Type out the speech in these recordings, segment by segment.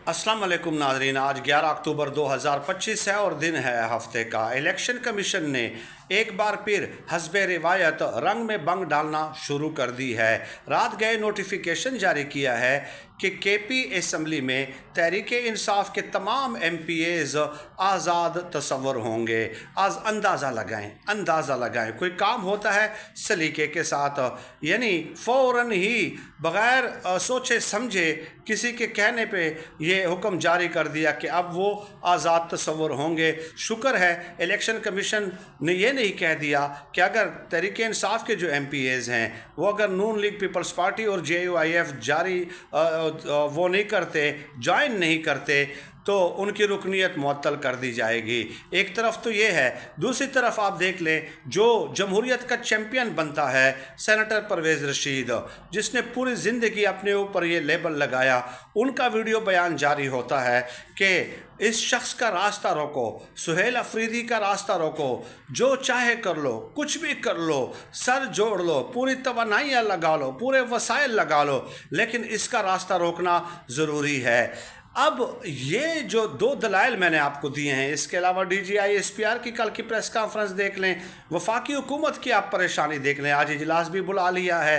अस्सलाम वालेकुम नाज़रीन। आज 11 अक्टूबर 2025 है और दिन है हफ्ते का। इलेक्शन कमीशन ने एक बार फिर हस्बे रिवायत रंग में बंग डालना शुरू कर दी है। रात गए नोटिफिकेशन जारी किया है कि केपी असम्बली में तहरीक इंसाफ के तमाम MPAs आज़ाद तस्वर होंगे। आज अंदाज़ा लगाएं कोई काम होता है सलीके के साथ, यानी फ़ौरन ही बग़ैर सोचे समझे किसी के कहने पे ये हुक्म जारी कर दिया कि अब वो आज़ाद तस्वर होंगे। शुक्र है इलेक्शन कमीशन ने ये नहीं कह दिया कि अगर तहरीक इंसाफ के जो MPAs हैं वो अगर नून लीग पीपल्स पार्टी और JUIF वो नहीं करते, ज्वाइन नहीं करते, तो उनकी रुकनीत मुअत्तल कर दी जाएगी। एक तरफ तो ये है, दूसरी तरफ आप देख लें जो जमहूरियत का चैम्पियन बनता है सेनेटर परवेज़ रशीद, जिसने पूरी ज़िंदगी अपने ऊपर ये लेबल लगाया, उनका वीडियो बयान जारी होता है कि इस शख्स का रास्ता रोको, सुहेल अफरीदी का रास्ता रोको, जो चाहे कर लो, कुछ भी कर लो, सर जोड़ लो, पूरी तवानाइयाँ लगा लो, पूरे वसाइल लगा लो, लेकिन इसका रास्ता रोकना ज़रूरी है। अब ये जो दो दलाइल मैंने आपको दिए हैं, इसके अलावा DGI SPR की कल की प्रेस कॉन्फ्रेंस देख लें, वफाकी हुकूमत की आप परेशानी देख लें, आज इजलास भी बुला लिया है।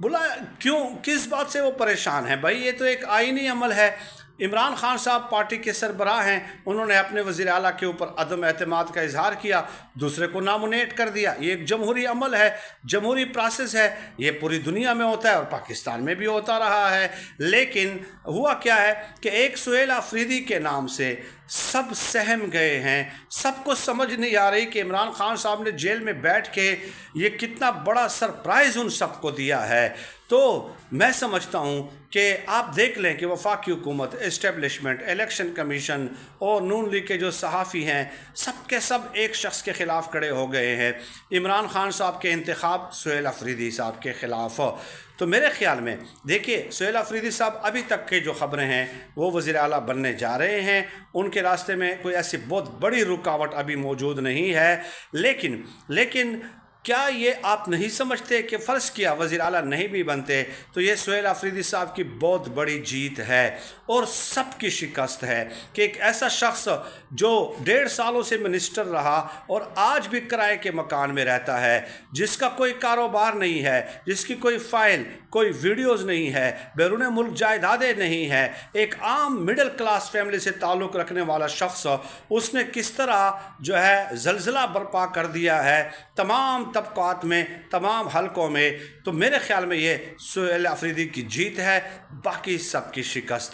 क्यों, किस बात से वो परेशान है? भाई ये तो एक आईनी अमल है। इमरान खान साहब पार्टी के सरबराह हैं, उन्होंने अपने वज़ीर आला के ऊपर अदम एतमाद का इजहार किया, दूसरे को नामोनेट कर दिया। ये एक जमहूरी अमल है, जमहूरी प्रोसेस है, ये पूरी दुनिया में होता है और पाकिस्तान में भी होता रहा है। लेकिन हुआ क्या है कि एक सुहेल अफरीदी के नाम से सब सहम गए हैं। सबको समझ नहीं आ रही कि इमरान खान साहब ने जेल में बैठ के ये कितना बड़ा सरप्राइज़ उन सबको दिया है। तो मैं समझता हूँ कि आप देख लें कि वफाकी हुकूमत, इस्टेब्लिशमेंट, इलेक्शन कमीशन और नून लीग के जो सहाफ़ी हैं, सब के सब एक शख्स के ख़िलाफ़ खड़े हो गए हैं, इमरान खान साहब के इंतखाब सुहेल अफरीदी साहब के ख़िलाफ़। तो मेरे ख़्याल में देखिए, सुहेल अफरीदी साहब अभी तक के जो ख़बरें हैं वो वज़ीर आला बनने जा रहे हैं, उनके रास्ते में कोई ऐसी बहुत बड़ी रुकावट अभी मौजूद नहीं है। लेकिन क्या ये आप नहीं समझते कि फ़र्ज़ किया वज़ीर आला नहीं भी बनते तो ये सुहेल अफरीदी साहब की बहुत बड़ी जीत है और सबकी शिकस्त है कि एक ऐसा शख्स जो 1.5 सालों से मिनिस्टर रहा और आज भी किराए के मकान में रहता है, जिसका कोई कारोबार नहीं है, जिसकी कोई फ़ाइल, कोई वीडियोज़ नहीं है, बैरून मुल्क जायदादें नहीं है, एक आम मिडिल क्लास फैमिली से ताल्लुक़ रखने वाला शख्स, उसने किस तरह जो है ज़लज़ला बर्पा कर दिया है तमाम तबक़ात में, तमाम हलकों में। तो मेरे ख़्याल में ये सुहेल अफरीदी की जीत है, बाकी सबकी शिकस्त है।